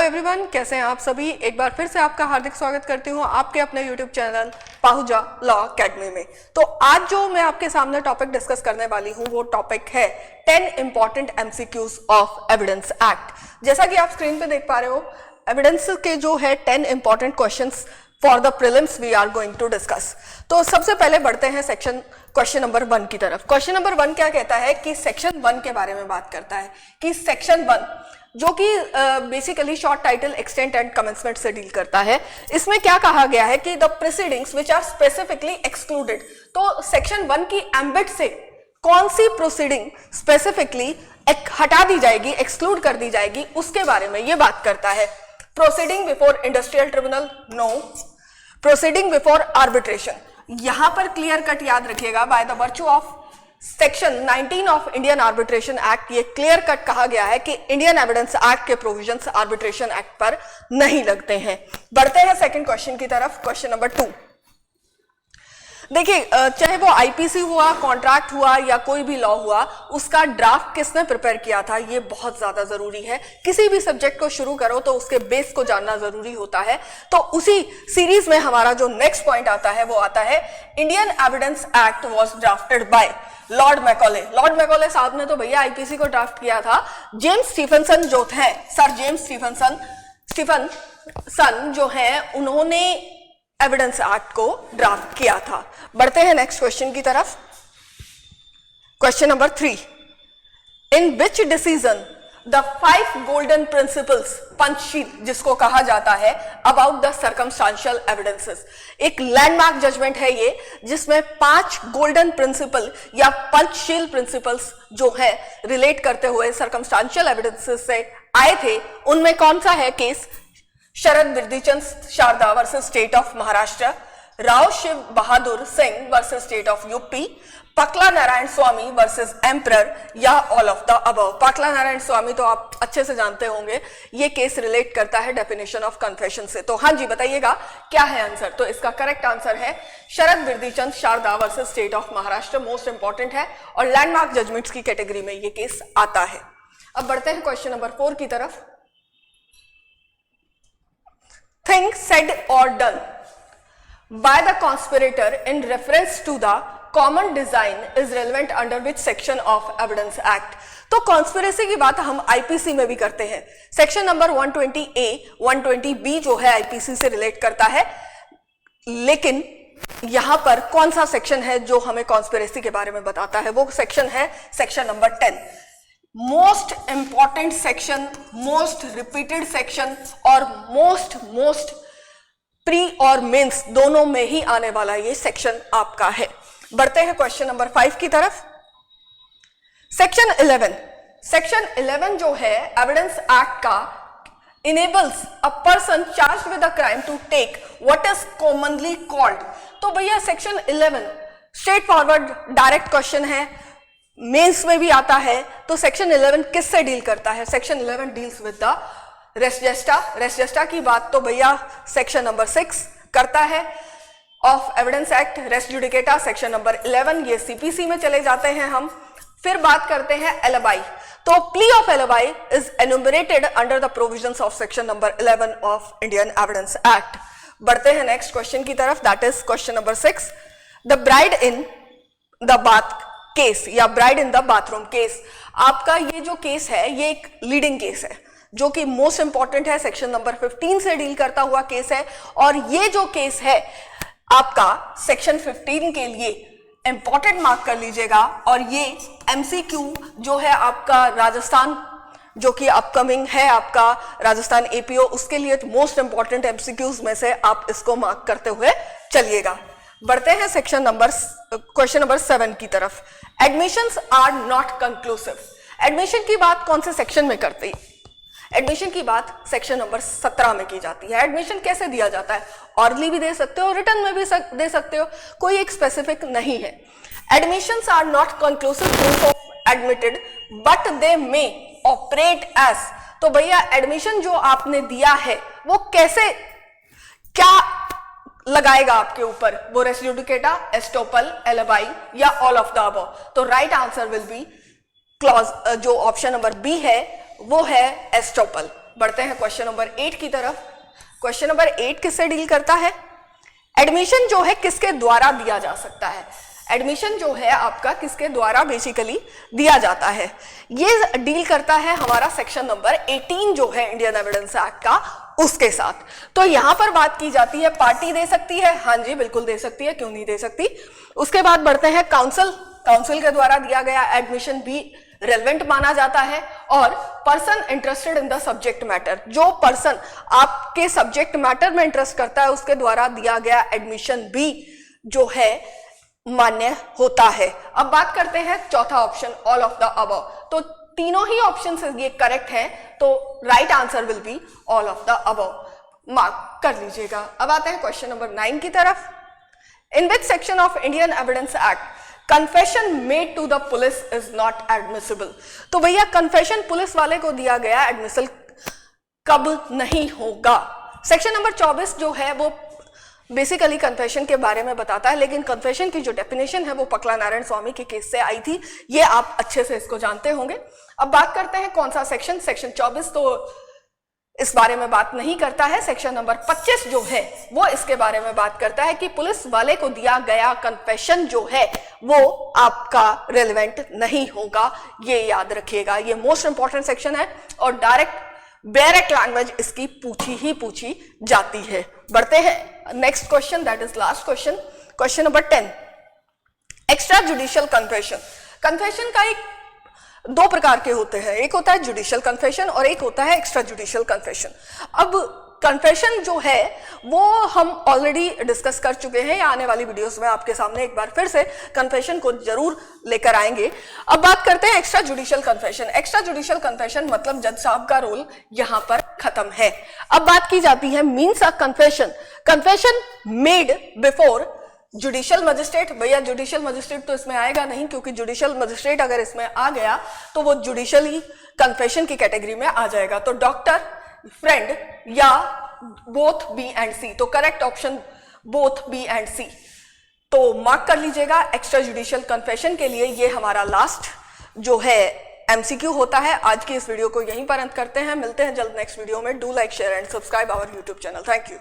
Everyone, कैसे हैं आप सभी। एक बार फिर से आपका हार्दिक स्वागत करती हूं आपके अपने YouTube channel Pahuja law academy में। तो आज जो मैं आपके सामने टॉपिक डिस्कस करने वाली हूं वो टॉपिक है 10 important MCQs of evidence act. जैसा कि आप स्क्रीन पे देख पा रहे हो, एविडेंस के जो है 10 important questions for the prelims we are going to discuss. तो सबसे पहले बढ़ते हैं क्वेश्चन नंबर 1 की तरफ। क्वेश्चन नंबर 1 क्या कहता है कि सेक्शन 1 के बारे में बात करता है कि सेक्शन 1 जो कि basically short title extent and commencement से डील करता है, इसमें क्या कहा गया है कि the proceedings which are specifically excluded. तो सेक्शन 1 की एम्बिट से कौन सी प्रोसीडिंग स्पेसिफिकली हटा दी जाएगी, एक्सक्लूड कर दी जाएगी, उसके बारे में ये बात करता है। Proceeding before industrial tribunal, no. Proceeding before arbitration, यहां पर क्लियर कट याद रखिएगा, by the virtue of section 19 of Indian arbitration act ये क्लियर कट कहा गया है कि इंडियन एविडेंस एक्ट के प्रोविजंस आर्बिट्रेशन एक्ट पर नहीं लगते हैं। बढ़ते हैं सेकंड क्वेश्चन की तरफ। क्वेश्चन नंबर 2, देखिए, चाहे वो आईपीसी हुआ, कॉन्ट्रैक्ट हुआ या कोई भी लॉ हुआ, उसका ड्राफ्ट किसने प्रिपेयर किया था ये बहुत ज्यादा जरूरी है। किसी भी सब्जेक्ट को शुरू करो तो उसके बेस को जानना जरूरी होता है। तो उसी सीरीज में हमारा जो नेक्स्ट पॉइंट आता है वो आता है Indian evidence act was drafted bye Lord Macaulay. Lord Macaulay साहब ने तो भैया आईपीसी को ड्राफ्ट किया था। जेम्स स्टीफनसन जो थे, सर जेम्स स्टीफनसन जो हैं, उन्होंने एविडेंस एक्ट को ड्राफ्ट किया था। बढ़ते हैं नेक्स्ट क्वेश्चन की तरफ। Question number 3, in which decision the 5 golden principles, Panchsheel जिसको कहा जाता है, अबाउट द सर्कमस्टांशियल एविडेंसेस, एक लैंडमार्क जजमेंट है ये, जिसमें 5 गोल्डन प्रिंसिपल या पंचशील प्रिंसिपल्स जो है रिलेट करते हुए सर्कमस्टांशियल एविडेंसेस से आए थे। उनमें कौन सा है case? Sharad Birdichand Sharda versus state of Maharashtra, Rao Shiv Bahadur Singh versus state of UP, Pakala Narayana Swami versus emperor, या all of the above. Pakala Narayana स्वामी तो आप अच्छे से जानते होंगे, ये केस रिलेट करता है डेफिनेशन ऑफ कन्फेशन से। तो हाँ जी, बताइएगा क्या है आंसर। तो इसका करेक्ट आंसर है Sharad Birdichand Sharda versus state of Maharashtra. Most important है और लैंडमार्क जजमेंट्स की कैटेगरी में ये केस आता है। अब बढ़ते हैं क्वेश्चन नंबर 4 की तरफ। Thing said or done by the conspirator in reference to the common design is relevant under which section of Evidence Act? तो कॉन्स्पिरेसी की बात हम आईपीसी में भी करते हैं। सेक्शन नंबर 120A 120B जो है आईपीसी से रिलेट करता है, लेकिन यहां पर कौन सा सेक्शन है जो हमें कॉन्स्पिरेसी के बारे में बताता है? वो सेक्शन है section number 10। Most important section, most repeated section और मोस्ट प्री और मेंस दोनों में ही आने वाला ये सेक्शन आपका है। बढ़ते हैं क्वेश्चन नंबर 5 की तरफ। सेक्शन 11, सेक्शन 11 जो है एविडेंस एक्ट का, enables a person charged with a crime to take what is commonly called. तो भैया section 11 straightforward direct question है, मेंस में भी आता है। तो सेक्शन 11 किससे डील करता है? Section 11 deals with the res gestae. Res gestae की बात तो भैया सेक्शन नंबर 6 करता है of evidence act. Res judicata section number 11, ये सीपीसी में चले जाते हैं हम। फिर बात करते हैं एलिबाई। तो plea of alibi is enumerated under the provisions of section number 11 of Indian evidence act. बढ़ते हैं नेक्स्ट क्वेश्चन की तरफ, that is question number 6, the bride in the bath case या bride in the bathroom case. आपका ये जो case है ये एक लीडिंग केस है जो कि मोस्ट इंपॉर्टेंट है, सेक्शन नंबर 15 से डील करता हुआ केस है। और ये जो केस है आपका सेक्शन 15 के लिए इंपॉर्टेंट मार्क कर लीजिएगा। और ये एमसीक्यू जो है आपका राजस्थान, जो कि अपकमिंग है आपका राजस्थान एपीओ, उसके लिए मोस्ट इंपॉर्टेंट एमसीक्यूज में से आप इसको मार्क करते हुए चलिएगा। बढ़ते हैं क्वेश्चन नंबर 7 की तरफ। Admissions are not conclusive. Admission की बात कौन से सेक्शन में करती है? एडमिशन की बात सेक्शन नंबर 17 में की जाती है। एडमिशन कैसे दिया जाता है? ऑरली भी दे सकते हो, रिटर्न में भी दे सकते हो, कोई एक स्पेसिफिक नहीं है। Admissions are not conclusive proof of admitted but they may operate as. तो भैया एडमिशन जो आपने दिया है वो कैसे, क्या लगाएगा आपके ऊपर? वो रेस जुडिकेटा, एस्टोपल, एलिबाई या ऑल ऑफ द अबव। तो right answer will be clause जो ऑप्शन नंबर बी है वो है एस्टोपल। बढ़ते हैं क्वेश्चन नंबर 8 की तरफ। क्वेश्चन नंबर 8 किससे डील करता है? एडमिशन जो है किसके द्वारा दिया जा सकता है? एडमिशन जो है आपका किसके द्वारा बेसिकली दिया जाता है? ये डील करता है हमारा सेक्शन नंबर 18 जो है इंडियन एविडेंस एक्ट का, उसके साथ। तो यहां पर बात की जाती है पार्टी दे सकती है, हाँ जी बिल्कुल दे सकती है, क्यों नहीं दे सकती। उसके बाद बढ़ते हैं काउंसिल के द्वारा दिया गया एडमिशन भी रेलेवेंट माना जाता है। और person interested in the subject matter, जो पर्सन आपके सब्जेक्ट मैटर में इंटरेस्ट करता है उसके द्वारा दिया गया एडमिशन भी जो है मान्य होता है। अब बात करते हैं चौथा option, all of the above. तो तीनों ही ऑप्शन ये करेक्ट है, तो right answer will be all of the above, mark कर लीजिएगा। अब आते हैं क्वेश्चन नंबर 9 की तरफ। In which section of Indian evidence act confession made to the police is not admissible? तो भैया कन्फेशन पुलिस वाले को दिया गया एडमिसल कब नहीं होगा? सेक्शन नंबर 24 जो है वो बेसिकली कन्फेशन के बारे में बताता है, लेकिन कन्फेशन की जो डेफिनेशन है वो पकला नारायण स्वामी के केस से आई थी, ये आप अच्छे से इसको जानते होंगे। अब बात करते हैं कौन सा सेक्शन, सेक्शन 24 तो इस बारे में बात नहीं करता है। सेक्शन नंबर 25 जो है वो इसके बारे में बात करता है कि पुलिस वाले को दिया गया कन्फेशन जो है वो आपका रेलेवेंट नहीं होगा, ये याद रखिएगा। ये मोस्ट इंपॉर्टेंट सेक्शन है और डायरेक्ट लैंग्वेज इसकी पूछी जाती है। बढ़ते हैं next question, that is last question, question number 10। Extra judicial confession. Confession का एक दो प्रकार के होते हैं, एक होता है जुडिशियल कन्फेशन और एक होता है एक्स्ट्रा जुडिशियल कन्फेशन। अब कन्फेशन जो है वो हम ऑलरेडी डिस्कस कर चुके हैं, या आने वाली वीडियोस में आपके सामने एक बार फिर से कन्फेशन को जरूर लेकर आएंगे। अब बात करते हैं extra judicial confession. Extra judicial confession मतलब जज साहब का रोल यहां पर खत्म है। अब बात की जाती है मीन्स अ confession made before judicial magistrate. भैया जुडिशियल मजिस्ट्रेट तो इसमें आएगा नहीं, क्योंकि जुडिशियल मजिस्ट्रेट अगर इसमें आ गया तो वो जुडिशियली कन्फेशन की कैटेगरी में आ जाएगा। तो डॉक्टर, फ्रेंड या बोथ बी एंड सी। तो correct option both B and C, तो मार्क कर लीजिएगा। एक्स्ट्रा जुडिशियल कन्फेशन के लिए ये हमारा लास्ट जो है एमसीक्यू होता है। आज की इस वीडियो को यहीं पर अंत करते हैं, मिलते हैं जल्द नेक्स्ट वीडियो में। Do like, share and subscribe our YouTube channel. Thank you.